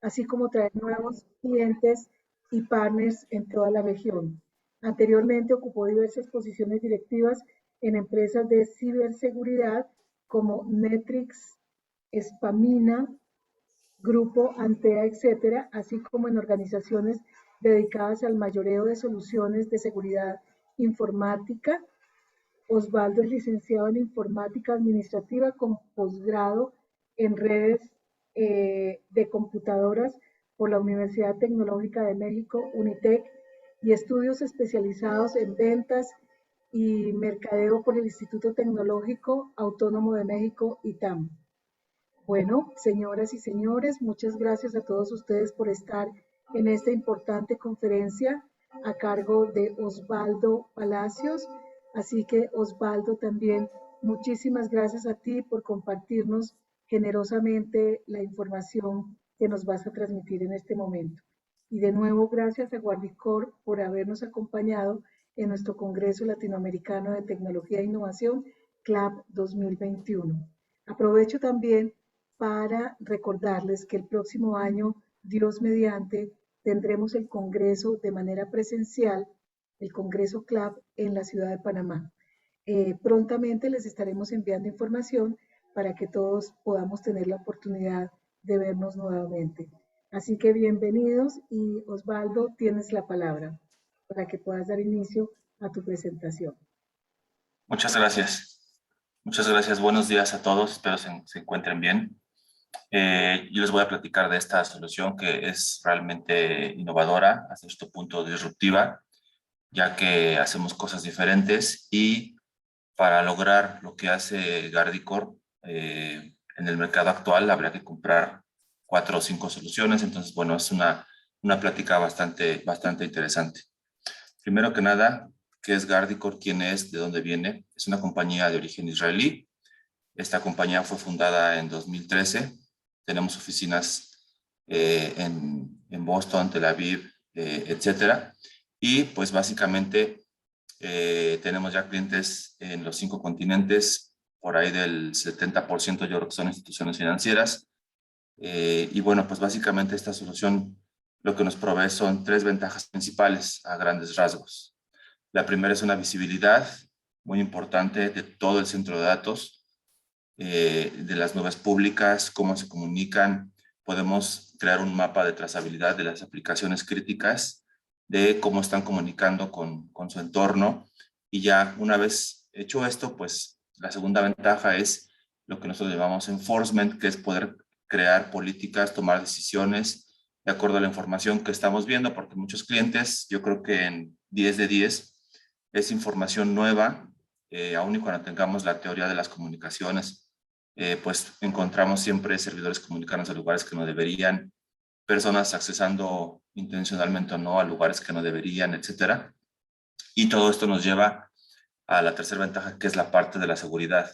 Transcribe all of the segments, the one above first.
así como traer nuevos clientes y partners en toda la región. Anteriormente ocupó diversas posiciones directivas en empresas de ciberseguridad como Netrix, Spamina, Grupo Antea, etcétera, así como en organizaciones dedicadas al mayoreo de soluciones de seguridad informática. Osvaldo es licenciado en Informática Administrativa con posgrado en redes de computadoras por la Universidad Tecnológica de México, UNITEC, y estudios especializados en ventas y mercadeo por el Instituto Tecnológico Autónomo de México, ITAM. Bueno, señoras y señores, muchas gracias a todos ustedes por estar en esta importante conferencia a cargo de Osvaldo Palacios. Así que, Osvaldo, también muchísimas gracias a ti por compartirnos generosamente la información que nos vas a transmitir en este momento. Y de nuevo, gracias a Guardicor por habernos acompañado en nuestro Congreso Latinoamericano de Tecnología e Innovación, CLAP 2021. Aprovecho también para recordarles que el próximo año, Dios mediante, tendremos el Congreso de manera presencial, el Congreso CLAP en la ciudad de Panamá. Prontamente les estaremos enviando información para que todos podamos tener la oportunidad de vernos nuevamente. Así que bienvenidos y Osvaldo, tienes la palabra para que puedas dar inicio a tu presentación. Muchas gracias. Muchas gracias. Buenos días a todos. Espero se encuentren bien. Yo les voy a platicar de esta solución que es realmente innovadora, hasta este punto disruptiva, ya que hacemos cosas diferentes y para lograr lo que hace Guardicore en el mercado actual habría que comprar 4 o 5 soluciones. Entonces, bueno, es una plática bastante interesante. Primero que nada, ¿qué es Guardicore? ¿Quién es? ¿De dónde viene? Es una compañía de origen israelí. Esta compañía fue fundada en 2013. Tenemos oficinas en Boston, Tel Aviv, etcétera. Y pues básicamente tenemos ya clientes en los 5 continentes, por ahí del 70% yo creo que son instituciones financieras. Y bueno, pues básicamente esta solución lo que nos provee son 3 ventajas principales a grandes rasgos. La primera es una visibilidad muy importante de todo el centro de datos, de las nubes públicas, cómo se comunican. Podemos crear un mapa de trazabilidad de las aplicaciones críticas, de cómo están comunicando con su entorno. Y ya una vez hecho esto, pues la segunda ventaja es lo que nosotros llamamos enforcement, que es poder crear políticas, tomar decisiones de acuerdo a la información que estamos viendo, porque muchos clientes, yo creo que en 10 de 10 es información nueva, aún y cuando tengamos la teoría de las comunicaciones, pues encontramos siempre servidores comunicándose a lugares que no deberían, personas accesando intencionalmente o no a lugares que no deberían, etcétera. Y todo esto nos lleva a la tercera ventaja, que es la parte de la seguridad.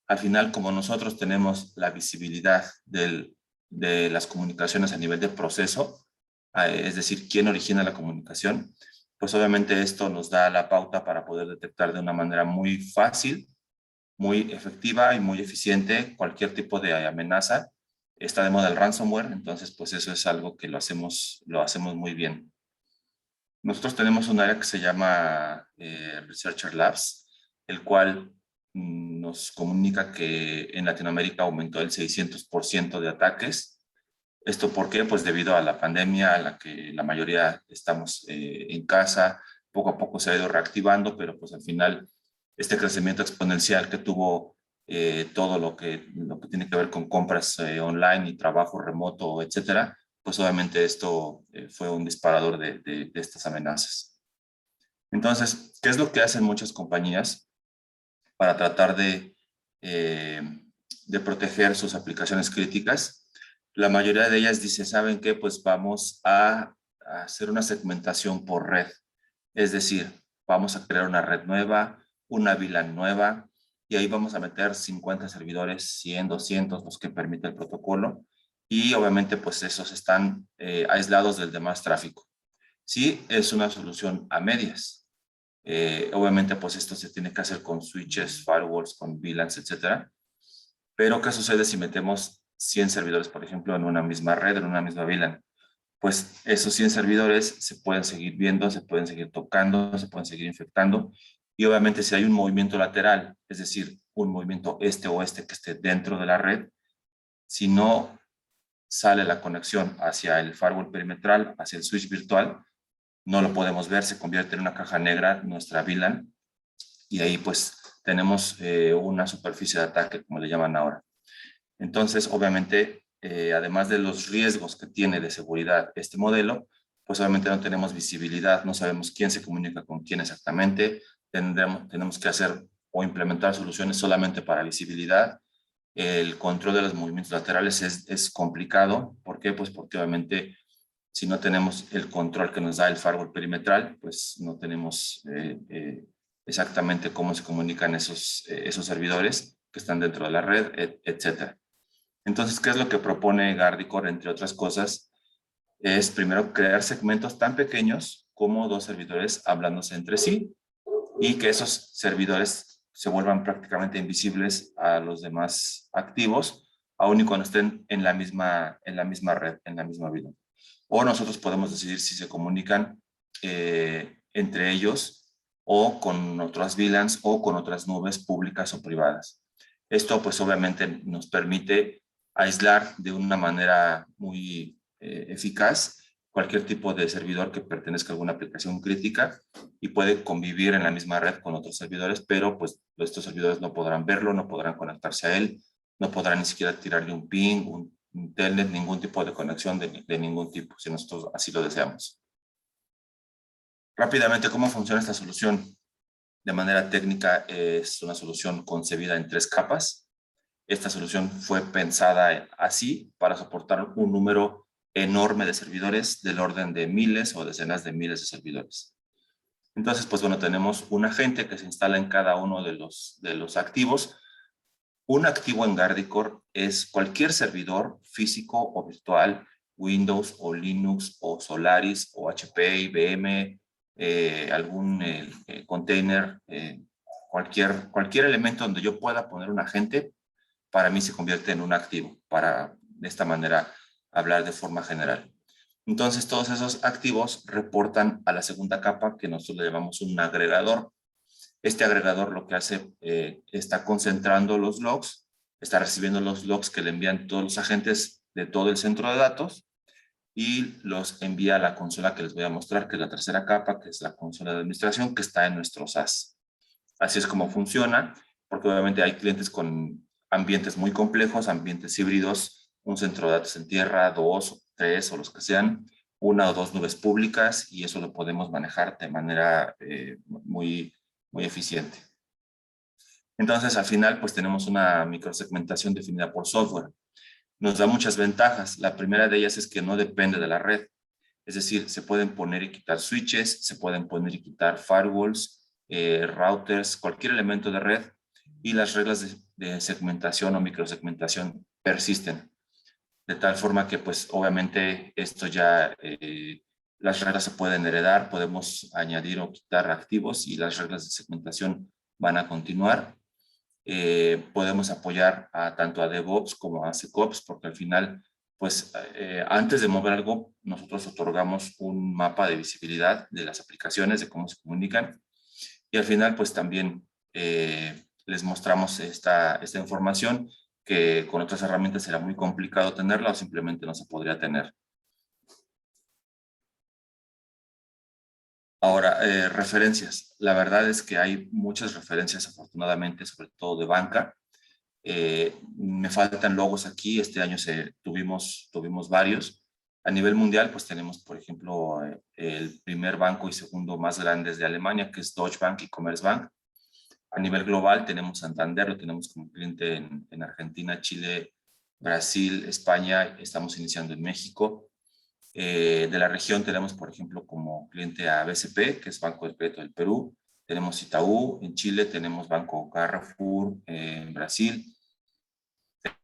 Al final, como nosotros tenemos la visibilidad de las comunicaciones a nivel de proceso, es decir, quién origina la comunicación, pues obviamente esto nos da la pauta para poder detectar de una manera muy fácil, muy efectiva y muy eficiente cualquier tipo de amenaza. Está de moda el ransomware, entonces pues eso es algo que lo hacemos muy bien. Nosotros tenemos un área que se llama Researcher Labs, el cual nos comunica que en Latinoamérica aumentó el 600% de ataques. ¿Esto por qué? Pues debido a la pandemia, a la que la mayoría estamos en casa, poco a poco se ha ido reactivando, pero pues al final este crecimiento exponencial que tuvo todo lo que tiene que ver con compras online y trabajo remoto, etcétera, pues obviamente esto fue un disparador de estas amenazas. Entonces, ¿qué es lo que hacen muchas compañías para tratar de proteger sus aplicaciones críticas? La mayoría de ellas dice, ¿saben qué? Pues vamos a hacer una segmentación por red. Es decir, vamos a crear una red nueva, una VLAN nueva, y ahí vamos a meter 50 servidores, 100, 200, los que permite el protocolo, y obviamente pues esos están aislados del demás tráfico. Sí, es una solución a medias. Obviamente pues esto se tiene que hacer con switches, firewalls, con VLANs, etcétera. Pero ¿qué sucede si metemos 100 servidores, por ejemplo, en una misma red, en una misma VLAN. Pues esos 100 servidores se pueden seguir viendo, se pueden seguir tocando, se pueden seguir infectando. Y obviamente si hay un movimiento lateral, es decir, un movimiento este o oeste que esté dentro de la red, si no sale la conexión hacia el firewall perimetral, hacia el switch virtual, no lo podemos ver, se convierte en una caja negra nuestra VLAN y ahí pues tenemos una superficie de ataque, como le llaman ahora. Entonces, obviamente, además de los riesgos que tiene de seguridad este modelo, pues obviamente no tenemos visibilidad, no sabemos quién se comunica con quién exactamente, tenemos que hacer o implementar soluciones solamente para visibilidad. El control de los movimientos laterales es complicado. ¿Por qué? Pues porque obviamente si no tenemos el control que nos da el firewall perimetral, pues no tenemos exactamente cómo se comunican esos servidores que están dentro de la red, etcétera. Entonces, ¿qué es lo que propone Guardicore, entre otras cosas? Es primero crear segmentos tan pequeños como 2 servidores hablándose entre sí y que esos servidores se vuelvan prácticamente invisibles a los demás activos, aun y cuando estén en la misma red, en la misma VLAN. O nosotros podemos decidir si se comunican entre ellos o con otras VLANs o con otras nubes públicas o privadas. Esto pues obviamente nos permite aislar de una manera muy eficaz cualquier tipo de servidor que pertenezca a alguna aplicación crítica y puede convivir en la misma red con otros servidores, pero pues estos servidores no podrán verlo, no podrán conectarse a él, no podrán ni siquiera tirarle un ping, un telnet, ningún tipo de conexión de ningún tipo, si nosotros así lo deseamos. Rápidamente, ¿cómo funciona esta solución? De manera técnica es una solución concebida en 3 capas. Esta solución fue pensada así para soportar un número enorme de servidores del orden de miles o decenas de miles de servidores. Entonces, pues bueno, tenemos un agente que se instala en cada uno de los activos. Un activo en Guardicore es cualquier servidor físico o virtual, Windows o Linux o Solaris o HP, IBM, algún container, cualquier elemento donde yo pueda poner un agente, para mí se convierte en un activo, para de esta manera hablar de forma general. Entonces, todos esos activos reportan a la segunda capa que nosotros le llamamos un agregador. Este agregador lo que hace está concentrando los logs, está recibiendo los logs que le envían todos los agentes de todo el centro de datos y los envía a la consola que les voy a mostrar, que es la tercera capa, que es la consola de administración que está en nuestro SaaS. Así es como funciona, porque obviamente hay clientes con ambientes muy complejos, ambientes híbridos, un centro de datos en tierra, 2, 3 o los que sean, 1 o 2 nubes públicas y eso lo podemos manejar de manera muy eficiente. Entonces, al final, pues tenemos una microsegmentación definida por software. Nos da muchas ventajas. La primera de ellas es que no depende de la red. Es decir, se pueden poner y quitar switches, se pueden poner y quitar firewalls, routers, cualquier elemento de red y las reglas de segmentación o microsegmentación persisten. De tal forma que, pues, obviamente, esto ya, las reglas se pueden heredar, podemos añadir o quitar activos y las reglas de segmentación van a continuar. Podemos apoyar tanto a DevOps como a SecOps, porque al final, pues, antes de mover algo, nosotros otorgamos un mapa de visibilidad de las aplicaciones, de cómo se comunican, y al final, pues, también les mostramos esta información que con otras herramientas será muy complicado tenerla o simplemente no se podría tener. Ahora, referencias. La verdad es que hay muchas referencias, afortunadamente, sobre todo de banca. Me faltan logos aquí. Este año tuvimos varios. A nivel mundial, pues tenemos, por ejemplo, el primer banco y segundo más grandes de Alemania, que es Deutsche Bank y Commerzbank. A nivel global tenemos Santander, lo tenemos como cliente en Argentina, Chile, Brasil, España. Estamos iniciando en México. De la región tenemos, por ejemplo, como cliente a BCP, que es Banco del Crédito del Perú. Tenemos Itaú en Chile, tenemos Banco Carrefour en Brasil,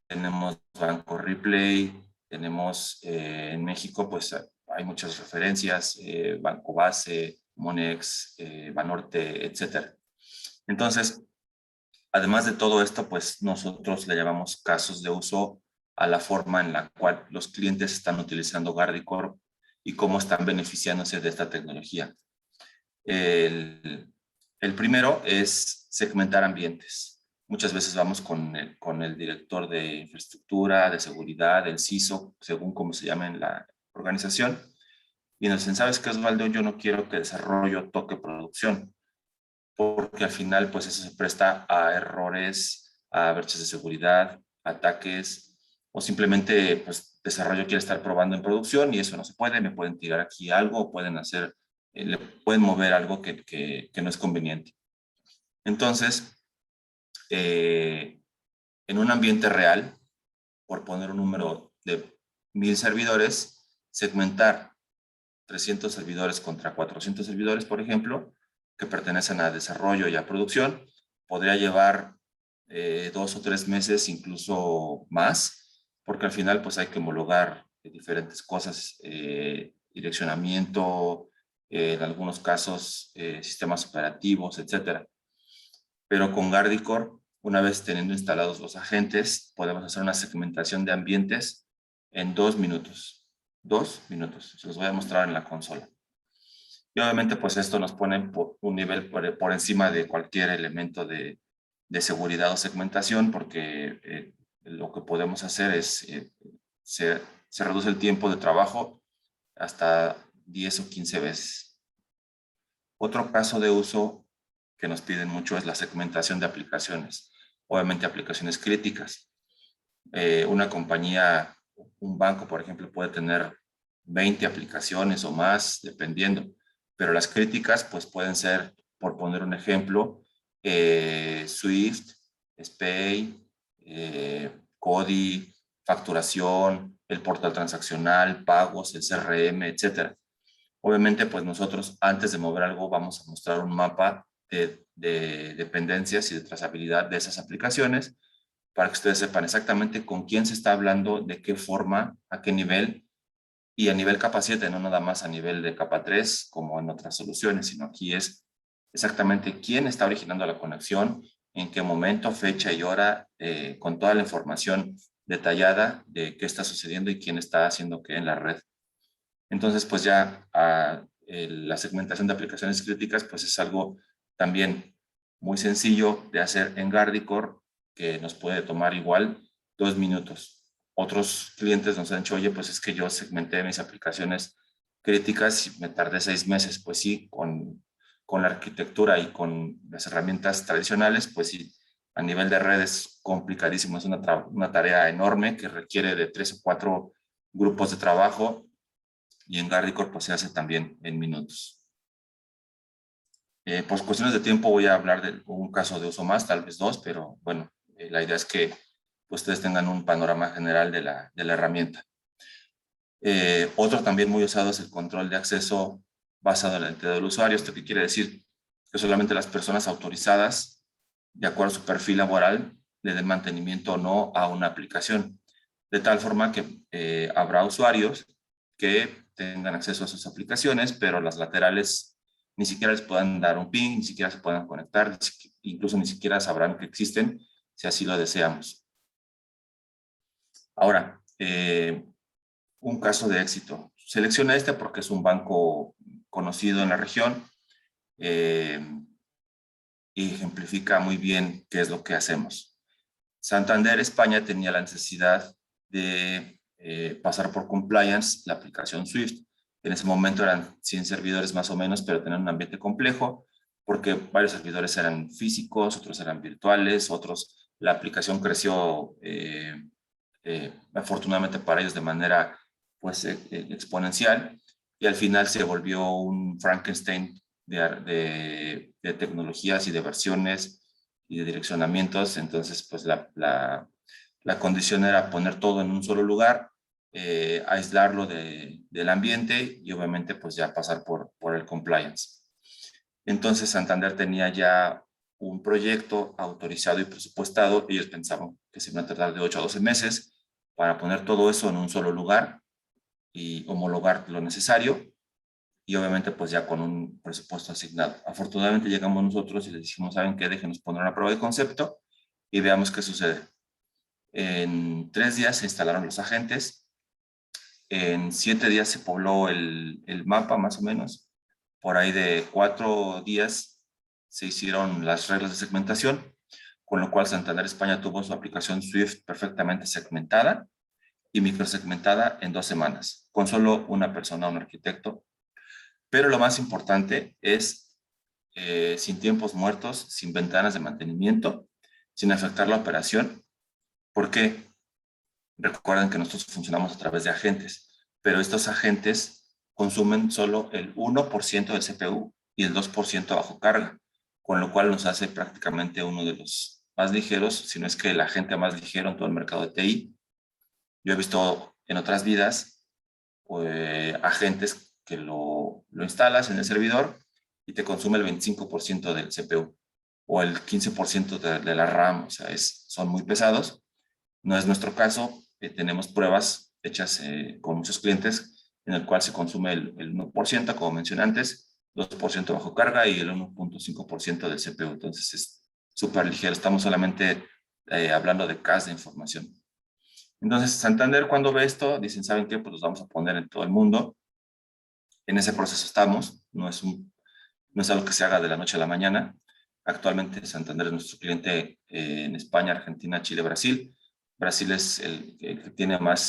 tenemos Banco Ripley, tenemos en México, pues hay muchas referencias, Banco Base, Monex, Banorte, etcétera. Entonces, además de todo esto, pues nosotros le llamamos casos de uso a la forma en la cual los clientes están utilizando Guardicore y cómo están beneficiándose de esta tecnología. El primero es segmentar ambientes. Muchas veces vamos con el director de infraestructura, de seguridad, el CISO, según cómo se llame en la organización, y nos dicen, ¿sabes qué, Osvaldo? Yo no quiero que desarrollo toque producción, porque al final pues eso se presta a errores, a brechas de seguridad, ataques, o simplemente pues desarrollo quiere estar probando en producción y eso no se puede, me pueden tirar aquí algo, pueden hacer, le pueden mover algo que no es conveniente. Entonces, en un ambiente real, por poner un número de 1000 servidores, segmentar 300 servidores contra 400 servidores, por ejemplo, que pertenecen a desarrollo y a producción, podría llevar 2 o 3 meses, incluso más, porque al final pues hay que homologar diferentes cosas, direccionamiento, en algunos casos sistemas operativos, etcétera. Pero con Guardicore, una vez teniendo instalados los agentes, podemos hacer una segmentación de ambientes en 2 minutos. 2 minutos. Se los voy a mostrar en la consola. Y obviamente, pues esto nos pone por un nivel por encima de cualquier elemento de seguridad o segmentación, porque lo que podemos hacer es, se reduce el tiempo de trabajo hasta 10 o 15 veces. Otro caso de uso que nos piden mucho es la segmentación de aplicaciones. Obviamente aplicaciones críticas. Una compañía, un banco, por ejemplo, puede tener 20 aplicaciones o más, dependiendo. Pero las críticas, pues pueden ser, por poner un ejemplo, Swift, SPAY, CODI, facturación, el portal transaccional, pagos, el CRM, etcétera. Obviamente, pues nosotros antes de mover algo vamos a mostrar un mapa de dependencias y de trazabilidad de esas aplicaciones para que ustedes sepan exactamente con quién se está hablando, de qué forma, a qué nivel, y a nivel capa 7, no nada más a nivel de capa 3 como en otras soluciones, sino aquí es exactamente quién está originando la conexión, en qué momento, fecha y hora, con toda la información detallada de qué está sucediendo y quién está haciendo qué en la red. Entonces, pues ya la segmentación de aplicaciones críticas, pues es algo también muy sencillo de hacer en Guardicore, que nos puede tomar igual 2 minutos. Otros clientes nos han dicho, oye, pues es que yo segmenté mis aplicaciones críticas y me tardé 6 meses. Pues sí, con la arquitectura y con las herramientas tradicionales, pues sí, a nivel de redes complicadísimo. Es una tarea enorme que requiere de 3 o 4 grupos de trabajo, y en Guardicore pues se hace también en minutos. Por cuestiones de tiempo voy a hablar de un caso de uso más, tal vez 2, pero bueno, la idea es que ustedes tengan un panorama general de la herramienta. Otro también muy usado es el control de acceso basado en la identidad del usuario. ¿Esto qué quiere decir? Que solamente las personas autorizadas, de acuerdo a su perfil laboral, le den mantenimiento o no a una aplicación. De tal forma que habrá usuarios que tengan acceso a sus aplicaciones, pero las laterales ni siquiera les puedan dar un ping, ni siquiera se puedan conectar, incluso ni siquiera sabrán que existen, si así lo deseamos. Ahora, un caso de éxito. Selecciona este porque es un banco conocido en la región y ejemplifica muy bien qué es lo que hacemos. Santander, España, tenía la necesidad de pasar por compliance la aplicación Swift. En ese momento eran 100 servidores más o menos, pero tenían un ambiente complejo porque varios servidores eran físicos, otros eran virtuales, otros, la aplicación creció afortunadamente para ellos de manera pues exponencial, y al final se volvió un Frankenstein de tecnologías y de versiones y de direccionamientos. Entonces pues la condición era poner todo en un solo lugar, aislarlo del ambiente y obviamente pues ya pasar por el compliance. Entonces Santander tenía ya un proyecto autorizado y presupuestado. Ellos pensaban que se iban a tardar de 8 a 12 meses para poner todo eso en un solo lugar y homologar lo necesario, y obviamente pues ya con un presupuesto asignado. Afortunadamente llegamos nosotros y les dijimos, ¿saben qué? Déjenos poner una prueba de concepto y veamos qué sucede. En 3 días se instalaron los agentes. En 7 días se pobló el mapa, más o menos. Por ahí de 4 días se hicieron las reglas de segmentación, con lo cual Santander España tuvo su aplicación Swift perfectamente segmentada y microsegmentada en 2 semanas, con solo una persona, un arquitecto. Pero lo más importante es sin tiempos muertos, sin ventanas de mantenimiento, sin afectar la operación. ¿Por qué? Recuerden que nosotros funcionamos a través de agentes, pero estos agentes consumen solo el 1% del CPU y el 2% bajo carga, con lo cual nos hace prácticamente uno de los más ligeros, si no es que el agente más ligero en todo el mercado de TI. Yo he visto en otras vidas agentes que lo instalas en el servidor y te consume el 25% del CPU o el 15% de la RAM, o sea, son muy pesados. No es nuestro caso, tenemos pruebas hechas con muchos clientes en el cual se consume el 1%, como mencioné antes, 2% bajo carga y el 1.5% del CPU. Entonces es súper ligero, estamos solamente hablando de cache de información. Entonces Santander cuando ve esto, dicen, ¿saben qué? Pues los vamos a poner en todo el mundo. En ese proceso estamos, no es algo que se haga de la noche a la mañana. Actualmente Santander es nuestro cliente en España, Argentina, Chile, Brasil. Brasil es el que tiene más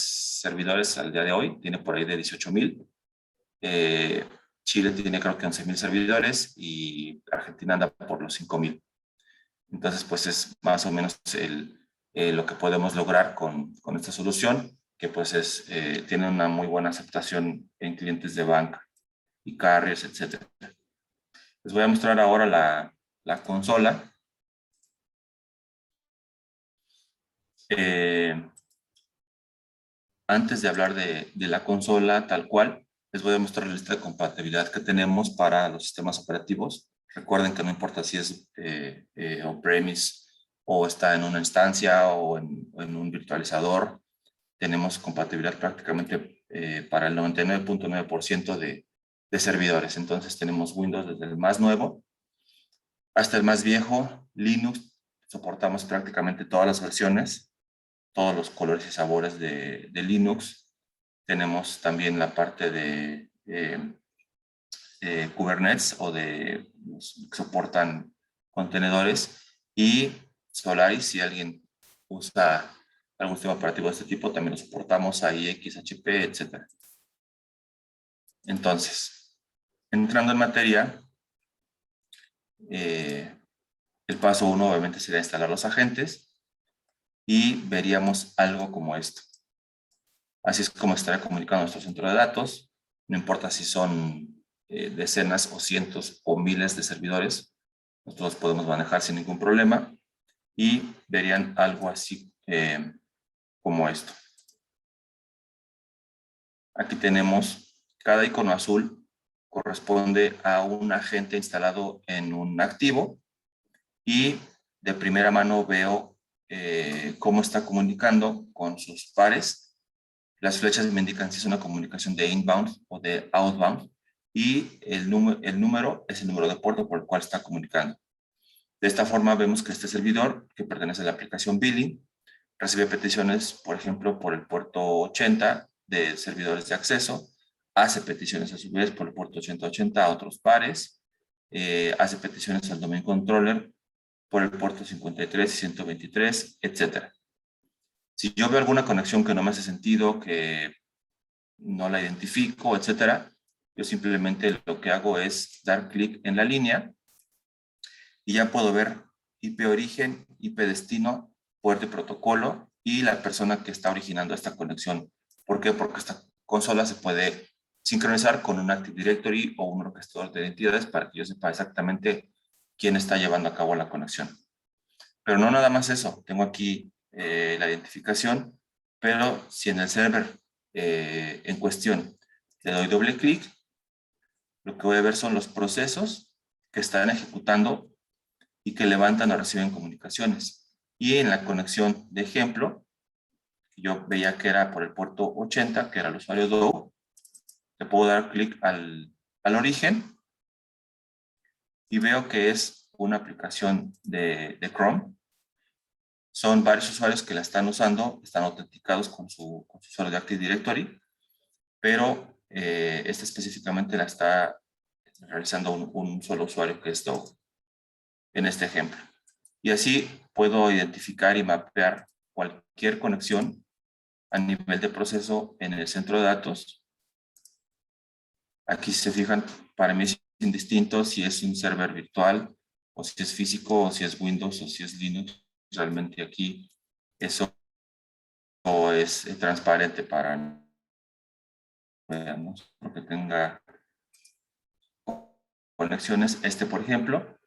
servidores al día de hoy, tiene por ahí de 18,000. Chile tiene creo que 11,000 servidores y Argentina anda por los 5,000. Entonces, pues es más o menos lo que podemos lograr con esta solución, que pues tiene una muy buena aceptación en clientes de banca y carriers, etcétera. Les voy a mostrar ahora la consola. Antes de hablar de la consola tal cual, les voy a mostrar la lista de compatibilidad que tenemos para los sistemas operativos. Recuerden que no importa si es on-premise o está en una instancia o en un virtualizador, tenemos compatibilidad prácticamente para el 99.9% de servidores. Entonces tenemos Windows desde el más nuevo hasta el más viejo, Linux, soportamos prácticamente todas las versiones, todos los colores y sabores de Linux. Tenemos también la parte de Kubernetes o que soportan contenedores y Solaris, si alguien usa algún sistema operativo de este tipo, también lo soportamos ahí, XHP, etc. Entonces, entrando en materia, el paso 1 obviamente sería instalar los agentes y veríamos algo como esto. Así es como estará comunicando nuestro centro de datos, no importa si son decenas o cientos o miles de servidores, nosotros podemos manejar sin ningún problema y verían algo así como esto. Aquí tenemos cada icono azul corresponde a un agente instalado en un activo y de primera mano veo cómo está comunicando con sus pares. Las flechas me indican si es una comunicación de inbound o de outbound y el número es el número de puerto por el cual está comunicando. De esta forma vemos que este servidor, que pertenece a la aplicación Billing, recibe peticiones, por ejemplo, por el puerto 80 de servidores de acceso, hace peticiones a su vez por el puerto 8080 a otros pares, hace peticiones al domain controller por el puerto 53 y 123, etc. Si yo veo alguna conexión que no me hace sentido, que no la identifico, etcétera, yo simplemente lo que hago es dar clic en la línea y ya puedo ver IP origen, IP destino, puerto y protocolo y la persona que está originando esta conexión. ¿Por qué? Porque esta consola se puede sincronizar con un Active Directory o un orquestador de identidades para que yo sepa exactamente quién está llevando a cabo la conexión. Pero no nada más eso, tengo aquí la identificación, pero si en el server en cuestión le doy doble clic, lo que voy a ver son los procesos que están ejecutando y que levantan o reciben comunicaciones. Y en la conexión de ejemplo, yo veía que era por el puerto 80, que era el usuario DOU, le puedo dar clic al origen y veo que es una aplicación de Chrome Son varios usuarios que la están usando, están autenticados con su usuario de Active Directory, pero esta específicamente la está realizando un solo usuario, que es Doug, en este ejemplo. Y así puedo identificar y mapear cualquier conexión a nivel de proceso en el centro de datos. Aquí, si se fijan, para mí es indistinto si es un server virtual, o si es físico, o si es Windows, o si es Linux. Realmente aquí eso es transparente para, veamos, que tenga conexiones. Por ejemplo,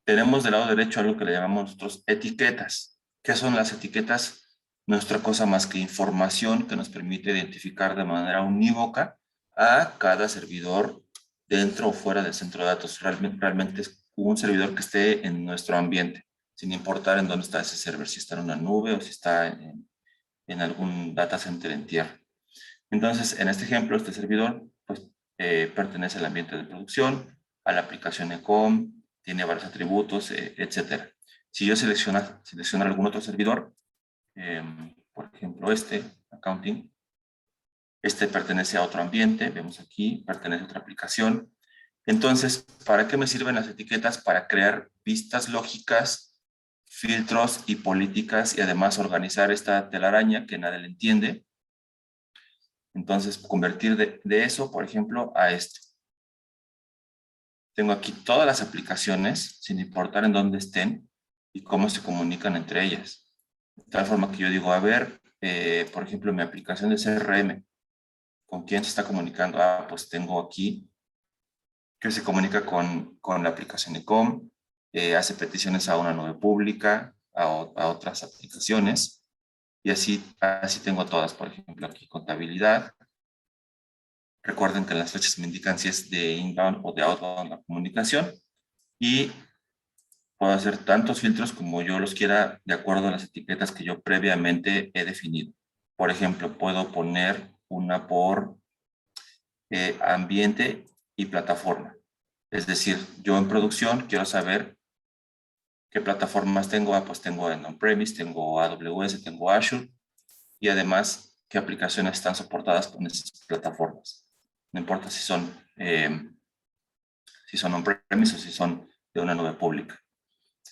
tenemos del lado derecho algo que le llamamos nosotros etiquetas. ¿Qué son las etiquetas? Nuestra cosa más que información que nos permite identificar de manera unívoca a cada servidor dentro o fuera del centro de datos. Realmente es un servidor que esté en nuestro ambiente, sin importar en dónde está ese server, si está en una nube o si está en algún data center en tierra. Entonces, en este ejemplo, este servidor pues, pertenece al ambiente de producción, a la aplicación ECOM, tiene varios atributos, etc. Si yo selecciono algún otro servidor, por ejemplo accounting, pertenece a otro ambiente, vemos aquí, pertenece a otra aplicación. Entonces, ¿para qué me sirven las etiquetas? Para crear vistas lógicas, filtros y políticas, y además organizar esta telaraña que nadie le entiende. Entonces, convertir de eso, por ejemplo, a esto. Tengo aquí todas las aplicaciones, sin importar en dónde estén y cómo se comunican entre ellas. De tal forma que yo digo, a ver, por ejemplo, mi aplicación de CRM, ¿con quién se está comunicando? Ah, pues tengo aquí que se comunica con la aplicación ECOM, hace peticiones a una nube pública, a otras aplicaciones, y así tengo todas, por ejemplo, aquí contabilidad. Recuerden que las flechas me indican si es de inbound o de outbound la comunicación, y puedo hacer tantos filtros como yo los quiera de acuerdo a las etiquetas que yo previamente he definido. Por ejemplo, puedo poner una por ambiente y plataforma. Es decir, yo en producción quiero saber qué plataformas tengo. Ah, pues tengo en on-premise, tengo AWS, tengo Azure, y además qué aplicaciones están soportadas con esas plataformas. No importa si son on-premise o si son de una nube pública.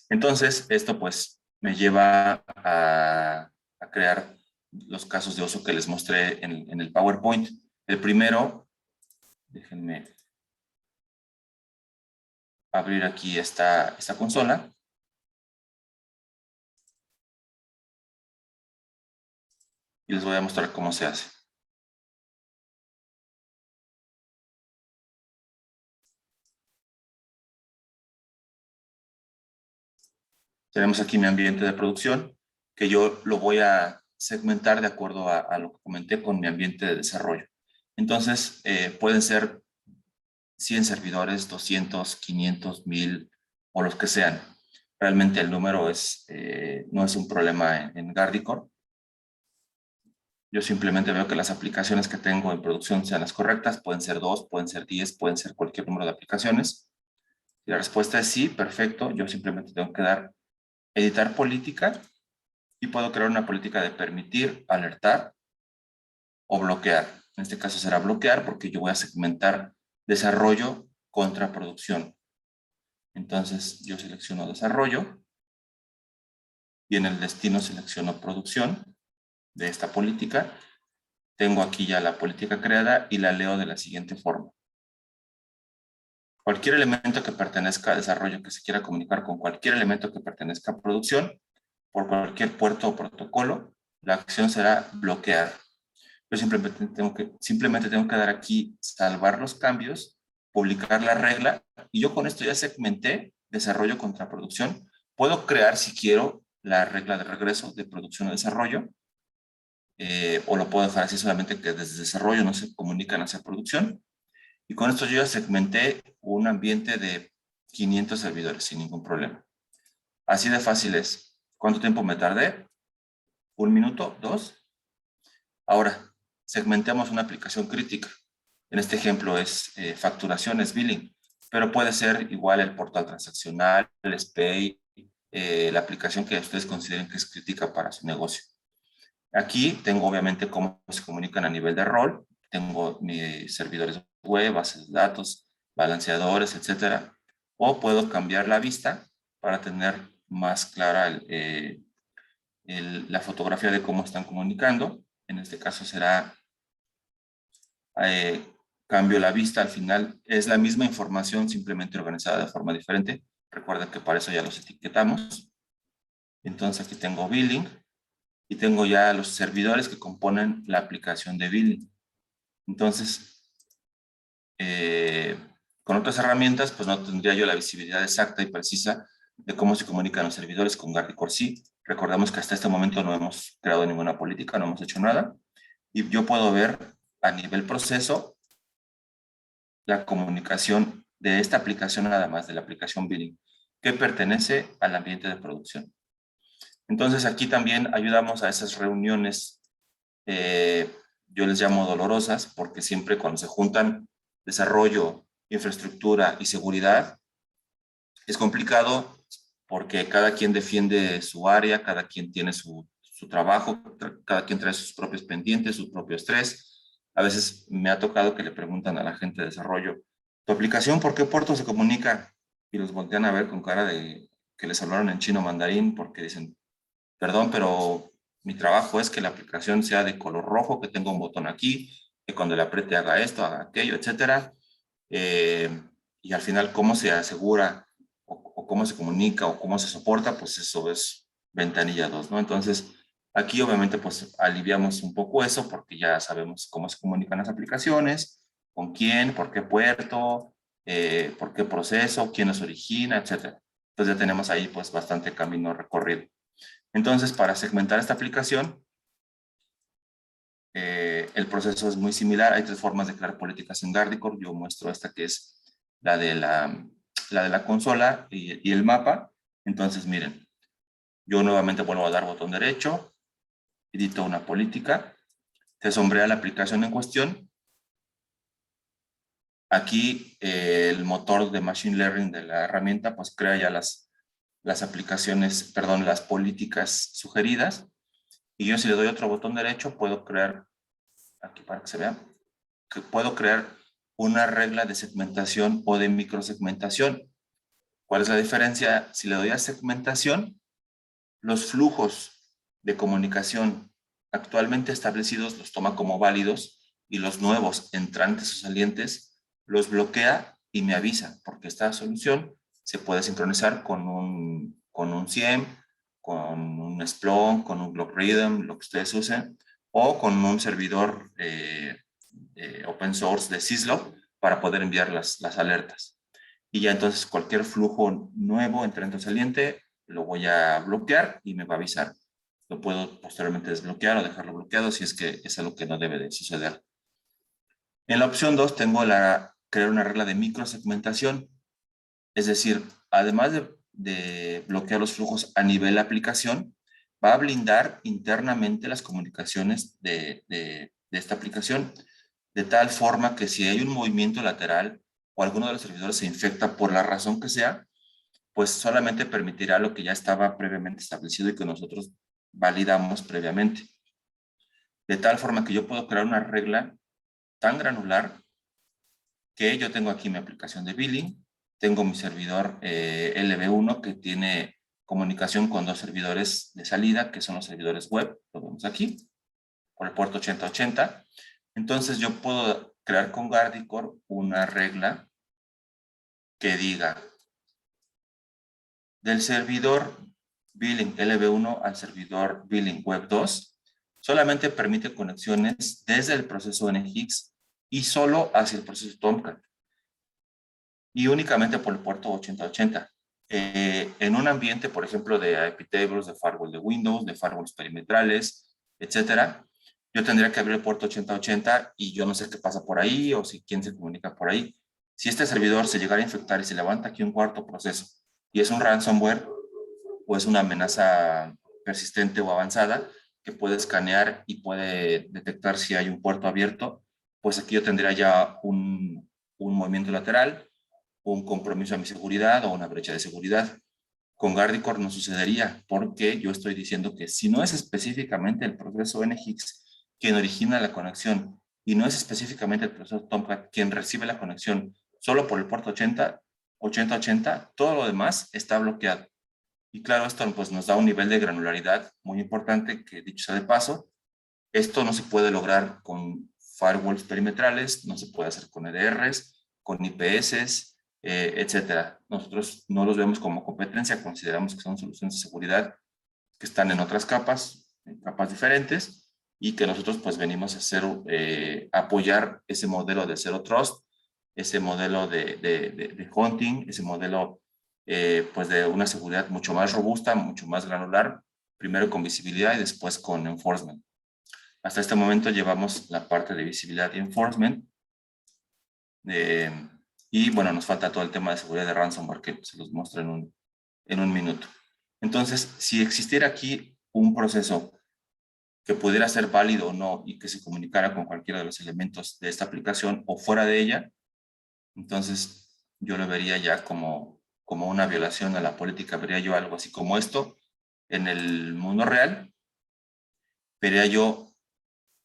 Entonces, esto pues me lleva a crear los casos de uso que les mostré en el PowerPoint. El primero, déjenme abrir aquí esta consola. Y les voy a mostrar cómo se hace. Tenemos aquí mi ambiente de producción, que yo lo voy a segmentar de acuerdo a lo que comenté con mi ambiente de desarrollo. Entonces, pueden ser 100 servidores, 200, 500, 1000 o los que sean. Realmente el número no es un problema en Guardicore. Yo simplemente veo que las aplicaciones que tengo en producción sean las correctas. Pueden ser 2, pueden ser 10, pueden ser cualquier número de aplicaciones. Si la respuesta es sí, perfecto. Yo simplemente tengo que dar editar política, y puedo crear una política de permitir, alertar o bloquear. En este caso será bloquear, porque yo voy a segmentar desarrollo contra producción. Entonces yo selecciono desarrollo y en el destino selecciono producción de esta política. Tengo aquí ya la política creada y la leo de la siguiente forma. Cualquier elemento que pertenezca a desarrollo, que se quiera comunicar con cualquier elemento que pertenezca a producción, por cualquier puerto o protocolo, la acción será bloquear. Yo simplemente tengo que dar aquí salvar los cambios, publicar la regla, y yo con esto ya segmenté desarrollo contra producción. Puedo crear, si quiero, la regla de regreso de producción a desarrollo, o lo puedo dejar así, solamente que desde desarrollo no se comunican hacia producción. Y con esto yo ya segmenté un ambiente de 500 servidores sin ningún problema. Así de fácil es. ¿Cuánto tiempo me tardé? ¿1 minuto? ¿2? Ahora, segmentemos una aplicación crítica. En este ejemplo es facturación, es billing, pero puede ser igual el portal transaccional, el SPAY, la aplicación que ustedes consideren que es crítica para su negocio. Aquí tengo obviamente cómo se comunican a nivel de rol, tengo mis servidores web, bases de datos, balanceadores, etcétera. O puedo cambiar la vista para tener más clara la fotografía de cómo están comunicando. En este caso será, cambio la vista, al final es la misma información, simplemente organizada de forma diferente. Recuerden que para eso ya los etiquetamos. Entonces aquí tengo billing y tengo ya los servidores que componen la aplicación de billing. Entonces, con otras herramientas, pues no tendría yo la visibilidad exacta y precisa de cómo se comunican los servidores. Con Guardicore sí. Recordemos que hasta este momento no hemos creado ninguna política, no hemos hecho nada. Y yo puedo ver a nivel proceso la comunicación de esta aplicación, nada más de la aplicación billing, que pertenece al ambiente de producción. Entonces aquí también ayudamos a esas reuniones, yo les llamo dolorosas, porque siempre cuando se juntan desarrollo, infraestructura y seguridad, es complicado porque cada quien defiende su área, cada quien tiene su trabajo, cada quien trae sus propios pendientes, su propio estrés. A veces me ha tocado que le preguntan a la gente de desarrollo, ¿tu aplicación por qué puerto se comunica? Y los voltean a ver con cara de que les hablaron en chino mandarín porque dicen, perdón, pero mi trabajo es que la aplicación sea de color rojo, que tenga un botón aquí, que cuando le apriete haga esto, haga aquello, etcétera. Y al final, ¿cómo se asegura o cómo se comunica o cómo se soporta? Pues eso es ventanilla 2, ¿no? Entonces, aquí obviamente pues aliviamos un poco eso porque ya sabemos cómo se comunican las aplicaciones, con quién, por qué puerto, por qué proceso, quién los origina, etcétera. Entonces ya tenemos ahí pues bastante camino recorrido. Entonces, para segmentar esta aplicación, el proceso es muy similar. Hay tres formas de crear políticas en Guardicore. Yo muestro esta que es la de la consola y el mapa. Entonces, miren, yo nuevamente vuelvo a dar botón derecho, edito una política, se sombrea la aplicación en cuestión. Aquí el motor de Machine Learning de la herramienta pues crea ya las aplicaciones, perdón, las políticas sugeridas. Y yo si le doy otro botón derecho puedo crear, aquí para que se vea, que puedo crear una regla de segmentación o de microsegmentación. ¿Cuál es la diferencia? Si le doy a segmentación, los flujos de comunicación actualmente establecidos los toma como válidos y los nuevos entrantes o salientes los bloquea y me avisa, porque esta solución se puede sincronizar con un SIEM, con un Splunk, con un Logarithm, lo que ustedes usen, o con un servidor open source de Syslog para poder enviar las alertas. Y ya entonces cualquier flujo nuevo, entrante o saliente, lo voy a bloquear y me va a avisar. Lo puedo posteriormente desbloquear o dejarlo bloqueado si es que es algo que no debe de suceder. En la opción 2 tengo crear una regla de microsegmentación. Es decir, además de bloquear los flujos a nivel aplicación, va a blindar internamente las comunicaciones de esta aplicación, de tal forma que si hay un movimiento lateral o alguno de los servidores se infecta por la razón que sea, pues solamente permitirá lo que ya estaba previamente establecido y que nosotros validamos previamente. De tal forma que yo puedo crear una regla tan granular que yo tengo aquí mi aplicación de billing, tengo mi servidor LB1 que tiene comunicación con dos servidores de salida, que son los servidores web, lo vemos aquí, por el puerto 8080. Entonces yo puedo crear con Guardicore una regla que diga del servidor billing LB1 al servidor billing web 2, solamente permite conexiones desde el proceso NGIX y solo hacia el proceso Tomcat. Y únicamente por el puerto 8080. En un ambiente, por ejemplo, de IP tables, de firewall de Windows, de firewalls perimetrales, etcétera, yo tendría que abrir el puerto 8080 y yo no sé qué pasa por ahí o si quién se comunica por ahí. Si este servidor se llegara a infectar y se levanta aquí un cuarto proceso y es un ransomware o es una amenaza persistente o avanzada que puede escanear y puede detectar si hay un puerto abierto, pues aquí yo tendría ya un movimiento lateral, un compromiso a mi seguridad o una brecha de seguridad. Con Guardicore no sucedería, porque yo estoy diciendo que si no es específicamente el proceso NGIX quien origina la conexión y no es específicamente el proceso Tomcat quien recibe la conexión solo por el puerto 8080, todo lo demás está bloqueado. Y claro, esto pues, nos da un nivel de granularidad muy importante que, dicho sea de paso, esto no se puede lograr con firewalls perimetrales, no se puede hacer con EDRs, con IPS, etcétera. Nosotros no los vemos como competencia, consideramos que son soluciones de seguridad que están en otras capas, en capas diferentes, y que nosotros pues venimos a hacer, apoyar ese modelo de Zero Trust, ese modelo de hunting, ese modelo pues de una seguridad mucho más robusta, mucho más granular, primero con visibilidad y después con enforcement. Hasta este momento llevamos la parte de visibilidad y enforcement. Y bueno, nos falta todo el tema de seguridad de ransomware que se los muestro en un minuto. Entonces, si existiera aquí un proceso que pudiera ser válido o no y que se comunicara con cualquiera de los elementos de esta aplicación o fuera de ella, entonces yo lo vería ya como una violación a la política, vería yo algo así como esto en el mundo real, vería yo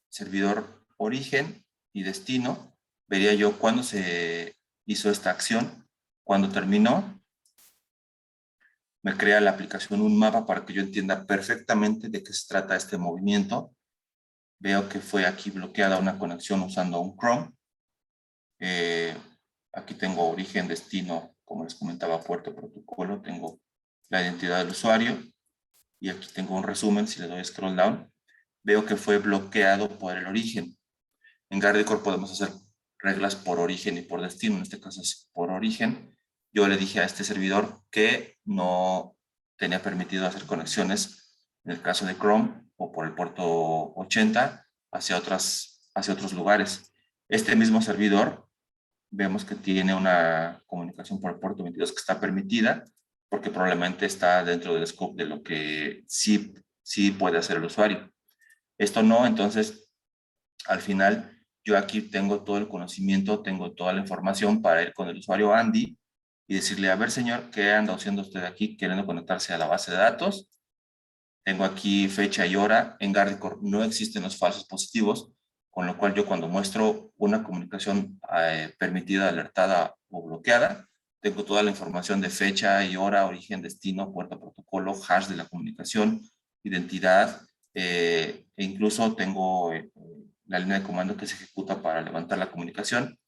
servidor origen y destino, vería yo cuándo se hizo esta acción, cuándo terminó, me crea la aplicación un mapa para que yo entienda perfectamente de qué se trata este movimiento. Veo que fue aquí bloqueada una conexión usando un Chrome. Aquí tengo origen, destino, como les comentaba, puerto, protocolo, tengo la identidad del usuario y aquí tengo un resumen. Si le doy scroll down, veo que fue bloqueado por el origen. En Guardicore podemos hacer reglas por origen y por destino, en este caso es por origen. Yo le dije a este servidor que no tenía permitido hacer conexiones, en el caso de Chrome, o por el puerto 80 hacia otros lugares. Este mismo servidor vemos que tiene una comunicación por el puerto 22 que está permitida, porque probablemente está dentro del scope de lo que sí puede hacer el usuario. Esto no, entonces, al final, yo aquí tengo todo el conocimiento, tengo toda la información para ir con el usuario Andy y decirle, a ver, señor, ¿qué anda haciendo usted aquí queriendo conectarse a la base de datos? Tengo aquí fecha y hora. En Guardicore no existen los falsos positivos, con lo cual yo cuando muestro una comunicación permitida, alertada o bloqueada, tengo toda la información de fecha y hora, origen, destino, puerto, protocolo, hash de la comunicación, identidad, e incluso tengo la línea de comando que se ejecuta para levantar la comunicación,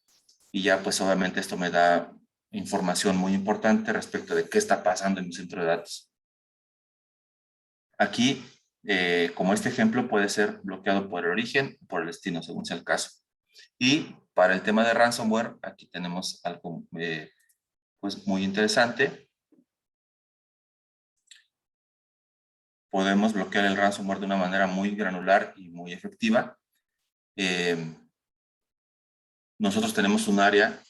y ya pues obviamente esto me da información muy importante respecto de qué está pasando en mi centro de datos. Aquí, como este ejemplo, puede ser bloqueado por el origen o por el destino, según sea el caso. Y para el tema de ransomware, aquí tenemos algo pues muy interesante. Podemos bloquear el ransomware de una manera muy granular y muy efectiva. Nosotros tenemos un área,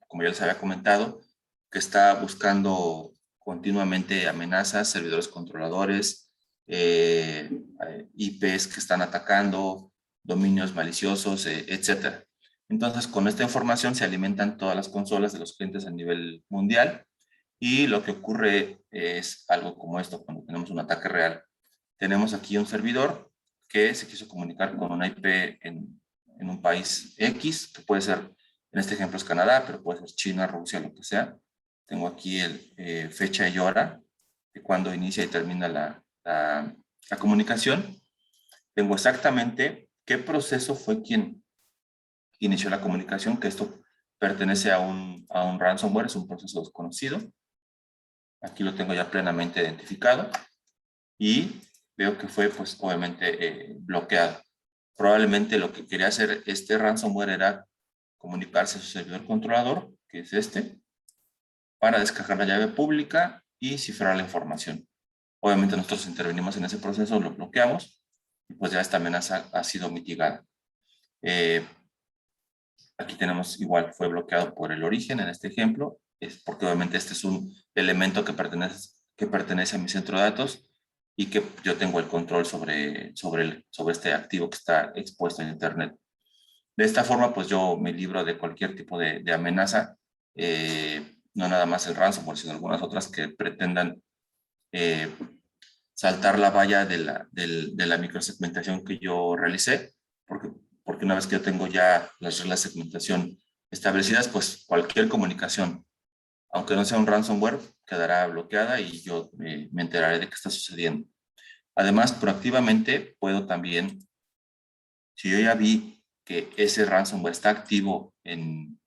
como ya les había comentado, que está buscando continuamente amenazas, servidores controladores, IPs que están atacando, dominios maliciosos, etc. Entonces, con esta información se alimentan todas las consolas de los clientes a nivel mundial, y lo que ocurre es algo como esto cuando tenemos un ataque real. Tenemos aquí un servidor que se quiso comunicar con una IP en un país X, que puede ser, en este ejemplo es Canadá, pero puede ser China, Rusia, lo que sea. Tengo aquí el fecha y hora de cuando inicia y termina la comunicación. Tengo exactamente qué proceso fue quien inició la comunicación, que esto pertenece a un ransomware, es un proceso desconocido. Aquí lo tengo ya plenamente identificado y veo que fue, pues, obviamente bloqueado. Probablemente lo que quería hacer este ransomware era comunicarse a su servidor controlador, que es este, para descargar la llave pública y cifrar la información. Obviamente nosotros intervenimos en ese proceso, lo bloqueamos y pues ya esta amenaza ha sido mitigada. Aquí tenemos igual, fue bloqueado por el origen en este ejemplo, es porque obviamente este es un elemento que pertenece a mi centro de datos y que yo tengo el control sobre este activo que está expuesto en Internet. De esta forma, pues yo me libro de cualquier tipo de amenaza, no nada más el ransomware, sino algunas otras que pretendan saltar la valla de la microsegmentación que yo realicé, porque una vez que yo tengo ya las reglas de segmentación establecidas, pues cualquier comunicación, aunque no sea un ransomware, quedará bloqueada y yo me enteraré de qué está sucediendo. Además, proactivamente puedo también, si yo ya vi que ese ransomware está activo en